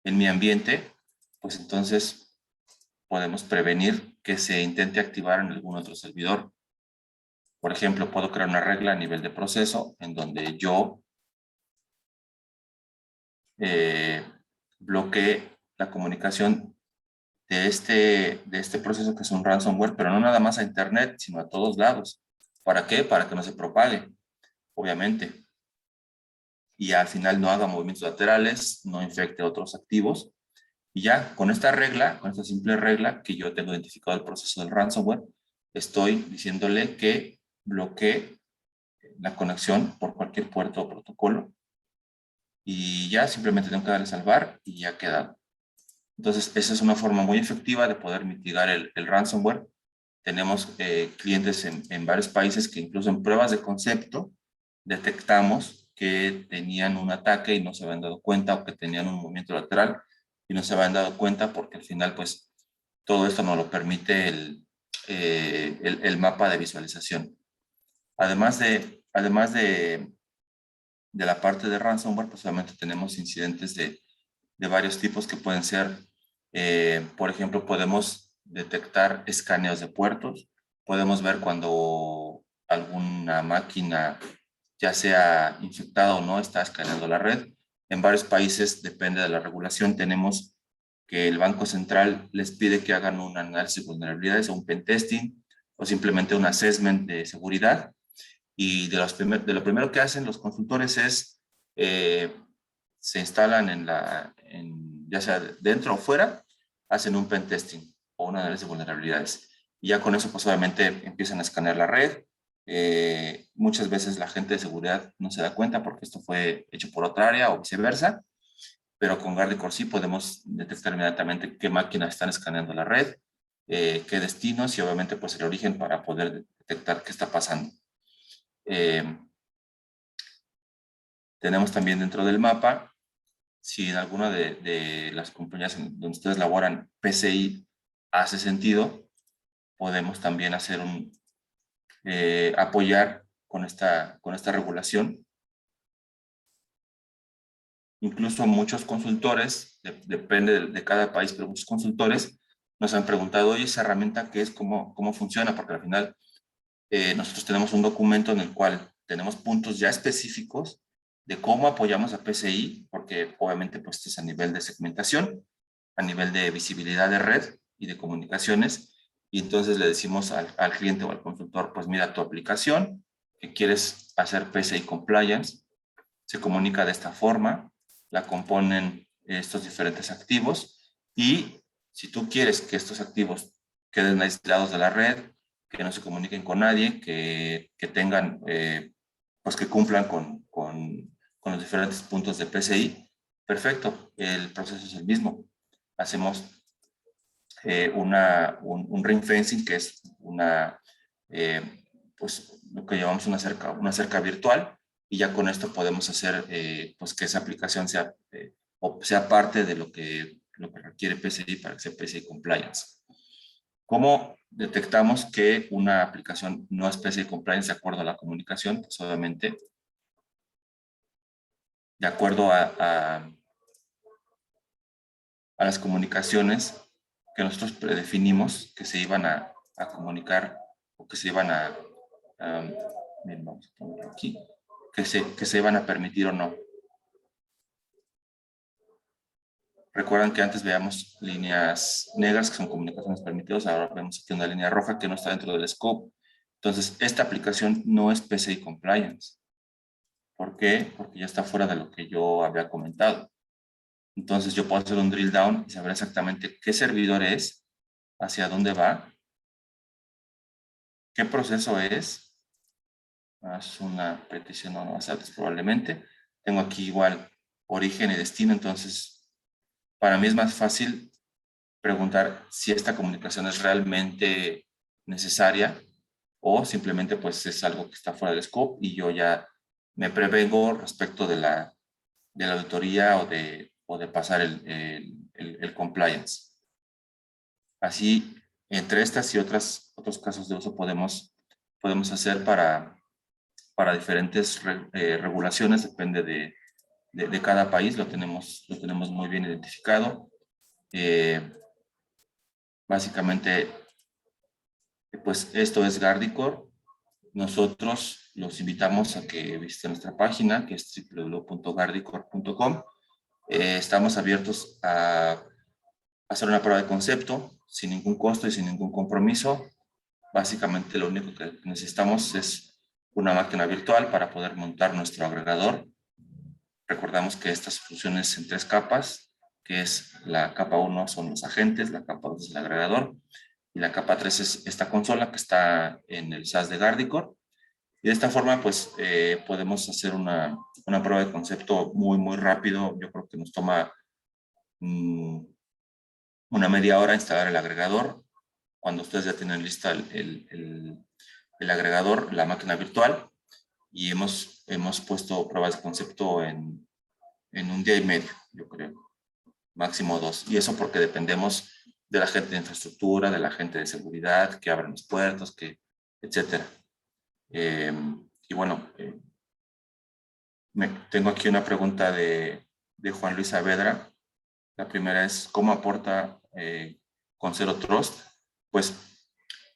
mi ambiente, pues entonces podemos prevenir que se intente activar en algún otro servidor. Por ejemplo, puedo crear una regla a nivel de proceso en donde yo bloquee la comunicación de este proceso que es un ransomware, pero no nada más a Internet, sino a todos lados. ¿Para qué? Para que no se propague, obviamente. Y al final no haga movimientos laterales, no infecte otros activos. Y ya con esta regla, con esta simple regla que yo tengo identificado el proceso del ransomware, estoy diciéndole que bloquee la conexión por cualquier puerto o protocolo. Y ya simplemente tengo que darle salvar y ya queda. Entonces, esa es una forma muy efectiva de poder mitigar el ransomware. Tenemos clientes en varios países que incluso en pruebas de concepto detectamos que tenían un ataque y no se habían dado cuenta, o que tenían un movimiento lateral y no se habían dado cuenta, porque al final, pues, todo esto nos lo permite el mapa de visualización. Además de la parte de ransomware, pues obviamente tenemos incidentes de varios tipos que pueden ser, por ejemplo, podemos detectar escaneos de puertos, podemos ver cuando alguna máquina, ya sea infectada o no, está escaneando la red. En varios países, depende de la regulación, tenemos que el Banco Central les pide que hagan un análisis de vulnerabilidades o un pentesting o simplemente un assessment de seguridad. Y de lo primero que hacen los consultores es, se instalan ya sea dentro o fuera, hacen un pen testing o un análisis de vulnerabilidades. Y ya con eso, pues obviamente empiezan a escanear la red. Muchas veces la gente de seguridad no se da cuenta porque esto fue hecho por otra área o viceversa, pero con Guardicore sí podemos detectar inmediatamente qué máquinas están escaneando la red, qué destinos y obviamente pues el origen para poder detectar qué está pasando. Tenemos también dentro del mapa, si en alguna de las compañías donde ustedes laboran PCI hace sentido, podemos también hacer apoyar con esta regulación. Incluso muchos consultores, depende de cada país, pero muchos consultores nos han preguntado, oye, esa herramienta, ¿qué es? ¿Cómo funciona? Porque al final nosotros tenemos un documento en el cual tenemos puntos ya específicos de cómo apoyamos a PCI, porque obviamente pues esto es a nivel de segmentación, a nivel de visibilidad de red y de comunicaciones, y entonces le decimos al cliente o al consultor, pues mira, tu aplicación que quieres hacer PCI compliance, se comunica de esta forma, la componen estos diferentes activos, y si tú quieres que estos activos queden aislados de la red, que no se comuniquen con nadie, que tengan, pues que cumplan con los diferentes puntos de PCI, perfecto, el proceso es el mismo. Hacemos un ring fencing, que es pues lo que llamamos una cerca virtual, y ya con esto podemos hacer pues que esa aplicación sea, o sea parte de lo que requiere PCI para que sea PCI compliance. ¿Cómo detectamos que una aplicación no es PCI compliance de acuerdo a la comunicación? Pues obviamente, de acuerdo a las comunicaciones que nosotros predefinimos que se iban a comunicar, o que se iban vamos a ponerlo aquí, que se iban a permitir o no. Recuerdan que antes veíamos líneas negras que son comunicaciones permitidas, ahora vemos aquí una línea roja que no está dentro del scope. Entonces, esta aplicación no es PCI compliance. ¿Por qué? Porque ya está fuera de lo que yo había comentado. Entonces, yo puedo hacer un drill down y saber exactamente qué servidor es, hacia dónde va, qué proceso es. Es una petición no avanzada probablemente. Tengo aquí igual origen y destino, entonces para mí es más fácil preguntar si esta comunicación es realmente necesaria, o simplemente pues es algo que está fuera del scope y yo ya me prevengo respecto de la auditoría o de pasar el compliance. Así, entre estas y otros casos de uso podemos hacer para diferentes regulaciones, depende de cada país, lo tenemos muy bien identificado. Básicamente, pues esto es Guardicore. Nosotros los invitamos a que visiten nuestra página, que es www.guardicore.com. Estamos abiertos a hacer una prueba de concepto sin ningún costo y sin ningún compromiso. Básicamente lo único que necesitamos es una máquina virtual para poder montar nuestro agregador. Recordamos que estas funciones en 3 capas, que es la capa 1 son los agentes, la capa 2 es el agregador y la capa 3 es esta consola que está en el SaaS de Guardicore. Y de esta forma, pues, podemos hacer una prueba de concepto muy rápido. Yo creo que nos toma una media hora instalar el agregador. Cuando ustedes ya tienen lista el agregador, la máquina virtual, y hemos puesto pruebas de concepto en 1 día y medio, yo creo, máximo 2. Y eso porque dependemos de la gente de infraestructura, de la gente de seguridad, que abran los puertos, etcétera. Y bueno, tengo aquí una pregunta de Juan Luis Saavedra. La primera es, ¿cómo aporta con Zero Trust? Pues,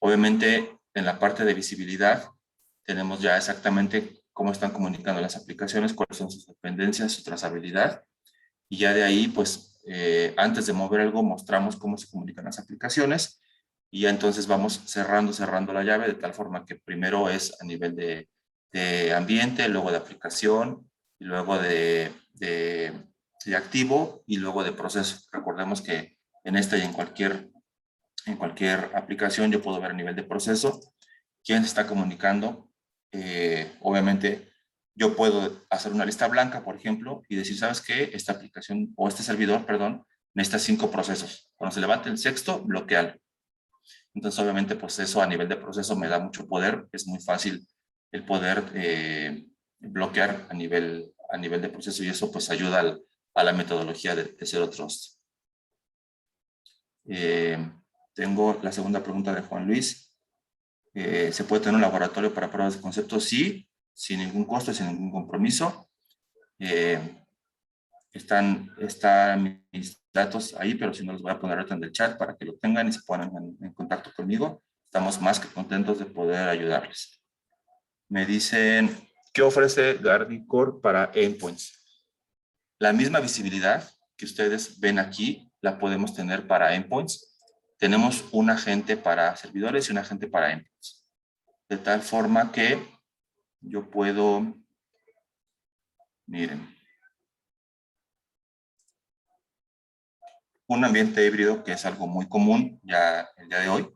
obviamente, en la parte de visibilidad, tenemos ya exactamente cómo están comunicando las aplicaciones, cuáles son sus dependencias, su trazabilidad, y ya de ahí, pues, antes de mover algo, mostramos cómo se comunican las aplicaciones, y ya entonces vamos cerrando la llave, de tal forma que primero es a nivel de ambiente, luego de aplicación, y luego de activo, y luego de proceso. Recordemos que en esta y en cualquier aplicación yo puedo ver a nivel de proceso quién se está comunicando. Obviamente, yo puedo hacer una lista blanca, por ejemplo, y decir, ¿sabes qué? Esta aplicación, o este servidor, perdón, necesita 5 procesos. Cuando se levante el sexto, bloquealo. Entonces, obviamente, pues eso a nivel de proceso me da mucho poder. Es muy fácil el poder bloquear a nivel de proceso, y eso pues ayuda a la metodología de Zero Trust. Tengo la segunda pregunta de Juan Luis. ¿Se puede tener un laboratorio para pruebas de concepto? Sí, sin ningún costo, sin ningún compromiso. Están mis datos ahí, pero si no los voy a poner ahorita en el chat para que lo tengan y se pongan en contacto conmigo. Estamos más que contentos de poder ayudarles. Me dicen, ¿qué ofrece Guardicore para endpoints? La misma visibilidad que ustedes ven aquí la podemos tener para endpoints. Tenemos un agente para servidores y un agente para endpoints. De tal forma que yo puedo, miren, un ambiente híbrido que es algo muy común ya el día de hoy,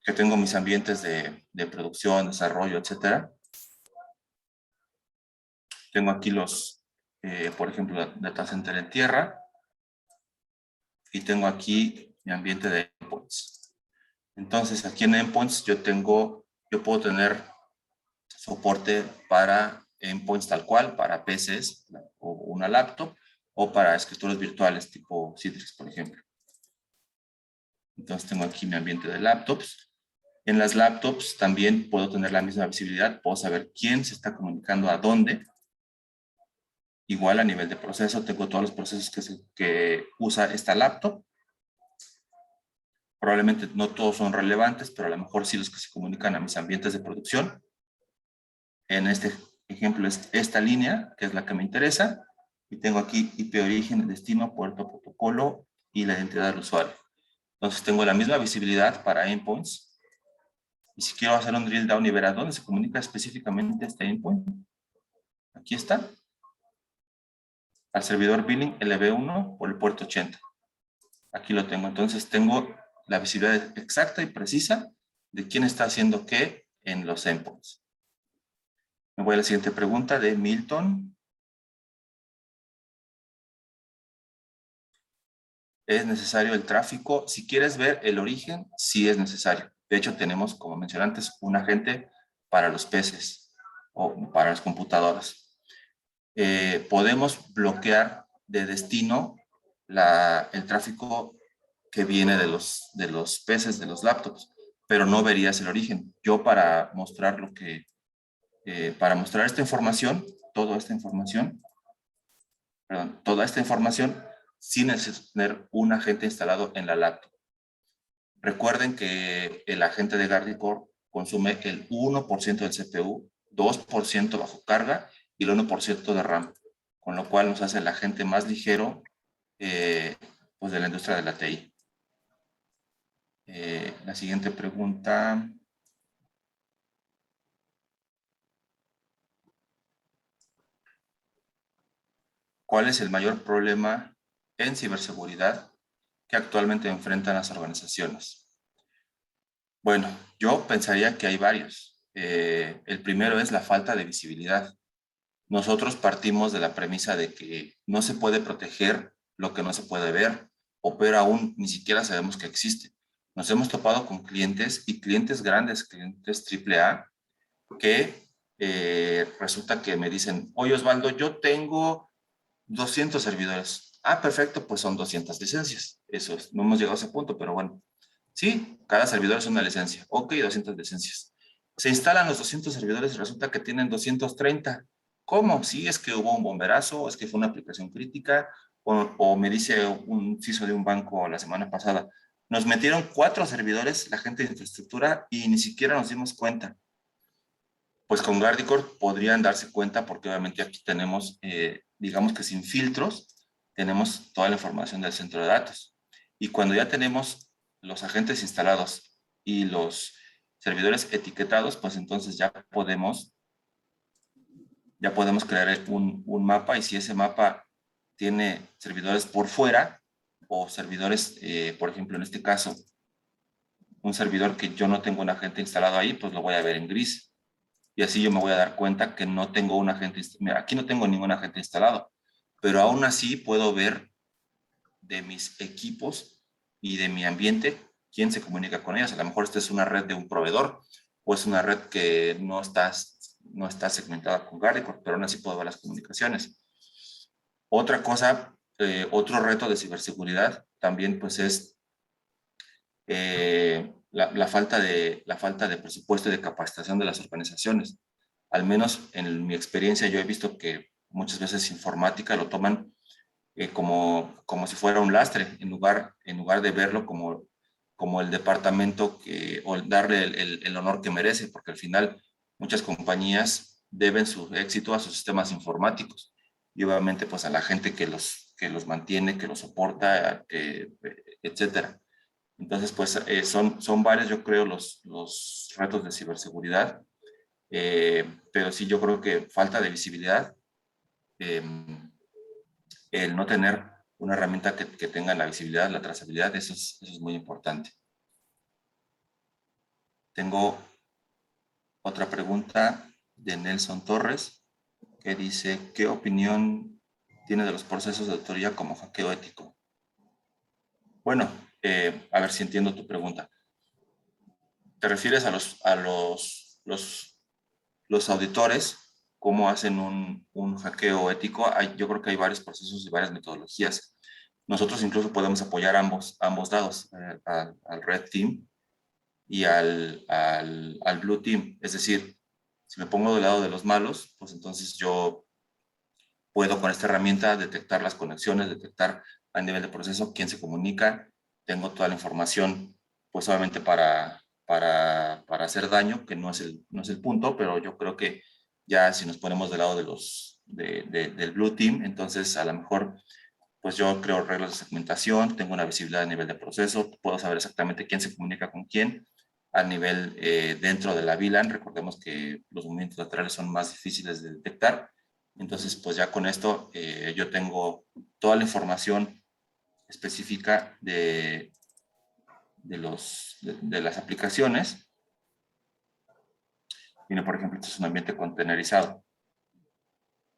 que tengo mis ambientes de producción, desarrollo, etcétera. Tengo aquí por ejemplo, data center en tierra, y tengo aquí mi ambiente de endpoints. Entonces, aquí en endpoints yo puedo tener soporte para endpoints tal cual, para PCs o una laptop, o para escritorios virtuales tipo Citrix, por ejemplo. Entonces tengo aquí mi ambiente de laptops. En las laptops también puedo tener la misma visibilidad, puedo saber quién se está comunicando a dónde. Igual a nivel de proceso, tengo todos los procesos que usa esta laptop. Probablemente no todos son relevantes, pero a lo mejor sí los que se comunican a mis ambientes de producción. En este ejemplo es esta línea, que es la que me interesa, y tengo aquí IP origen, destino, puerto, protocolo y la identidad del usuario. Entonces tengo la misma visibilidad para endpoints, y si quiero hacer un drill down y ver a dónde se comunica específicamente este endpoint, aquí está, al servidor billing LB1 por el puerto 80. Aquí lo tengo. Entonces tengo la visibilidad exacta y precisa de quién está haciendo qué en los endpoints. Me voy a la siguiente pregunta de Milton. ¿Es necesario el tráfico? Si quieres ver el origen, sí es necesario. De hecho, tenemos, como mencioné antes, un agente para los PCs o para las computadoras. Podemos bloquear de destino el tráfico que viene de los PCs, de los laptops, pero no verías el origen. Yo para mostrar para mostrar esta información, toda esta información, sí necesito tener un agente instalado en la laptop. Recuerden que el agente de Guardicore consume el 1% del CPU, 2% bajo carga y el 1% de RAM, con lo cual nos hace el agente más ligero pues de la industria de la TI. La siguiente pregunta. ¿Cuál es el mayor problema en ciberseguridad que actualmente enfrentan las organizaciones? Bueno, yo pensaría que hay varios. El primero es la falta de visibilidad. Nosotros partimos de la premisa de que no se puede proteger lo que no se puede ver, o peor aún, ni siquiera sabemos que existe. Nos hemos topado con clientes y clientes grandes, clientes AAA, que resulta que me dicen, oye Osvaldo, yo tengo 200 servidores. Ah, perfecto, pues son 200 licencias. Eso es, no hemos llegado a ese punto, pero bueno. Sí, cada servidor es una licencia. Ok, 200 licencias. Se instalan los 200 servidores y resulta que tienen 230. ¿Cómo? Sí, es que hubo un bomberazo, es que fue una aplicación crítica, o me dice un CISO de un banco la semana pasada, nos metieron 4 servidores, la gente de infraestructura, y ni siquiera nos dimos cuenta. Pues con Guardicore podrían darse cuenta porque obviamente aquí tenemos, digamos que sin filtros, tenemos toda la información del centro de datos. Y cuando ya tenemos los agentes instalados y los servidores etiquetados, pues entonces ya podemos crear un mapa, y si ese mapa tiene servidores por fuera o servidores, por ejemplo, en este caso, un servidor que yo no tengo un agente instalado ahí, pues lo voy a ver en gris. Y así yo me voy a dar cuenta que no tengo un agente, aquí no tengo ningún agente instalado, pero aún así puedo ver de mis equipos y de mi ambiente quién se comunica con ellos. A lo mejor esta es una red de un proveedor o es una red que no está segmentada con Guardicore, pero aún así puedo ver las comunicaciones. Otra cosa, otro reto de ciberseguridad también pues es la falta de presupuesto y de capacitación de las organizaciones. Al menos en mi experiencia yo he visto que muchas veces informática lo toman como si fuera un lastre, en lugar de verlo como el departamento o darle el honor que merece, porque al final muchas compañías deben su éxito a sus sistemas informáticos y obviamente pues a la gente que los mantiene, que los soporta, etcétera. Entonces, pues son varios, yo creo, los retos de ciberseguridad, pero sí yo creo que falta de visibilidad, eh, el no tener una herramienta que tenga la visibilidad, la trazabilidad, eso es muy importante. Tengo otra pregunta de Nelson Torres, que dice, ¿qué opinión tiene de los procesos de auditoría como hackeo ético? Bueno, a ver si entiendo tu pregunta. ¿Te refieres los auditores, cómo hacen un hackeo ético? Yo creo que hay varios procesos y varias metodologías. Nosotros incluso podemos apoyar ambos lados, al Red Team y al Blue Team. Es decir, si me pongo del lado de los malos, pues entonces yo puedo con esta herramienta detectar las conexiones, detectar a nivel de proceso quién se comunica. Tengo toda la información, pues obviamente para hacer daño, que no es el punto, pero yo creo que ya si nos ponemos del lado del Blue Team, entonces a lo mejor pues yo creo reglas de segmentación, tengo una visibilidad a nivel de proceso, puedo saber exactamente quién se comunica con quién a nivel dentro de la VLAN. Recordemos que los movimientos laterales son más difíciles de detectar. Entonces, pues ya con esto yo tengo toda la información específica de las aplicaciones. Viene, por ejemplo, esto es un ambiente containerizado.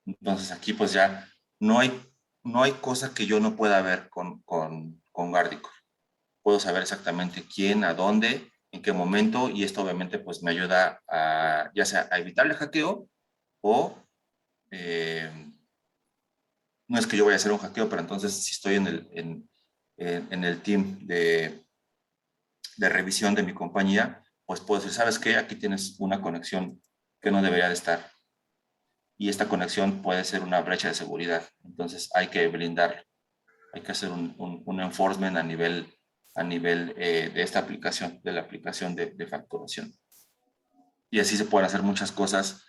Entonces aquí pues ya no hay cosa que yo no pueda ver con Guardicore. Puedo saber exactamente quién, a dónde, en qué momento, y esto obviamente pues me ayuda a, ya sea a evitar el hackeo o no es que yo vaya a hacer un hackeo, pero entonces si estoy en el team de revisión de mi compañía, pues puedo decir, ¿sabes qué? Aquí tienes una conexión que no debería de estar. Y esta conexión puede ser una brecha de seguridad. Entonces hay que blindarlo. Hay que hacer un enforcement a nivel de esta aplicación, de la aplicación de facturación. Y así se pueden hacer muchas cosas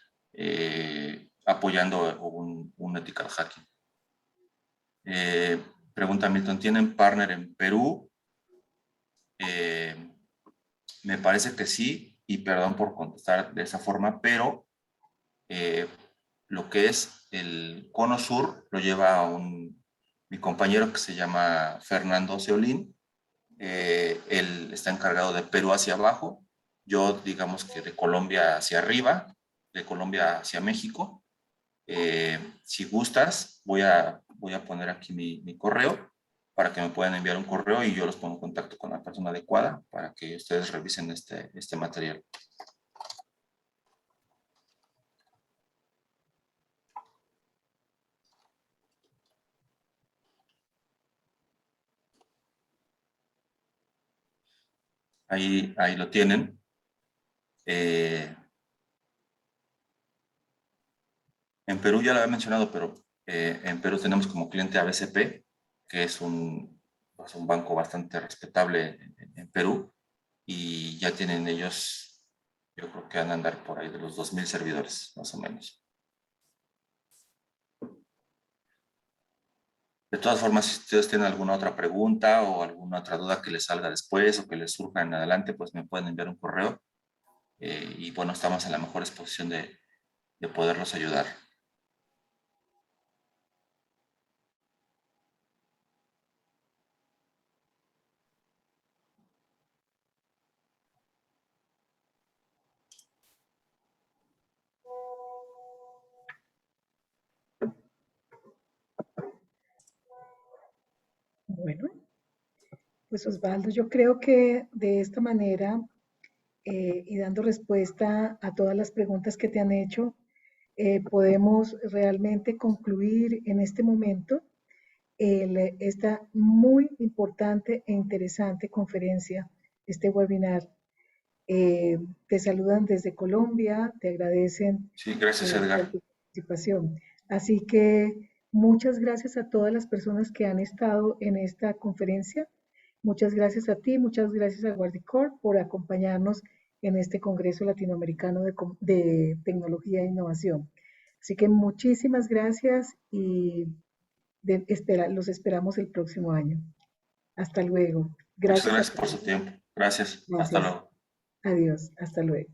apoyando un ethical hacking. Pregunta Milton, ¿tienen partner en Perú? Me parece que sí, y perdón por contestar de esa forma, pero lo que es el cono sur lo lleva mi compañero que se llama Fernando Seolín. Él está encargado de Perú hacia abajo, yo digamos que de Colombia hacia arriba, de Colombia hacia México. Si gustas, voy a poner aquí mi correo para que me puedan enviar un correo y yo los pongo en contacto con la persona adecuada para que ustedes revisen este material. Ahí lo tienen. En Perú ya lo había mencionado, pero en Perú tenemos como cliente a BCP, que es pues un banco bastante respetable en Perú, y ya tienen ellos, yo creo que van a andar por ahí de los 2000 servidores, más o menos. De todas formas, si ustedes tienen alguna otra pregunta o alguna otra duda que les salga después o que les surja en adelante, pues me pueden enviar un correo. Y bueno, estamos en la mejor exposición de poderlos ayudar. Bueno, pues Osvaldo, yo creo que de esta manera y dando respuesta a todas las preguntas que te han hecho, podemos realmente concluir en este momento esta muy importante e interesante conferencia, este webinar. Te saludan desde Colombia, te agradecen Sí, gracias, por Edgar. tu participación. Así que muchas gracias a todas las personas que han estado en esta conferencia. Muchas gracias a ti, muchas gracias a Guardicorp por acompañarnos en este Congreso Latinoamericano de Tecnología e Innovación. Así que muchísimas gracias y los esperamos el próximo año. Hasta luego. Muchas Gracias a gracias por todos. su tiempo. Gracias. Hasta Gracias. luego. Adiós. Hasta luego.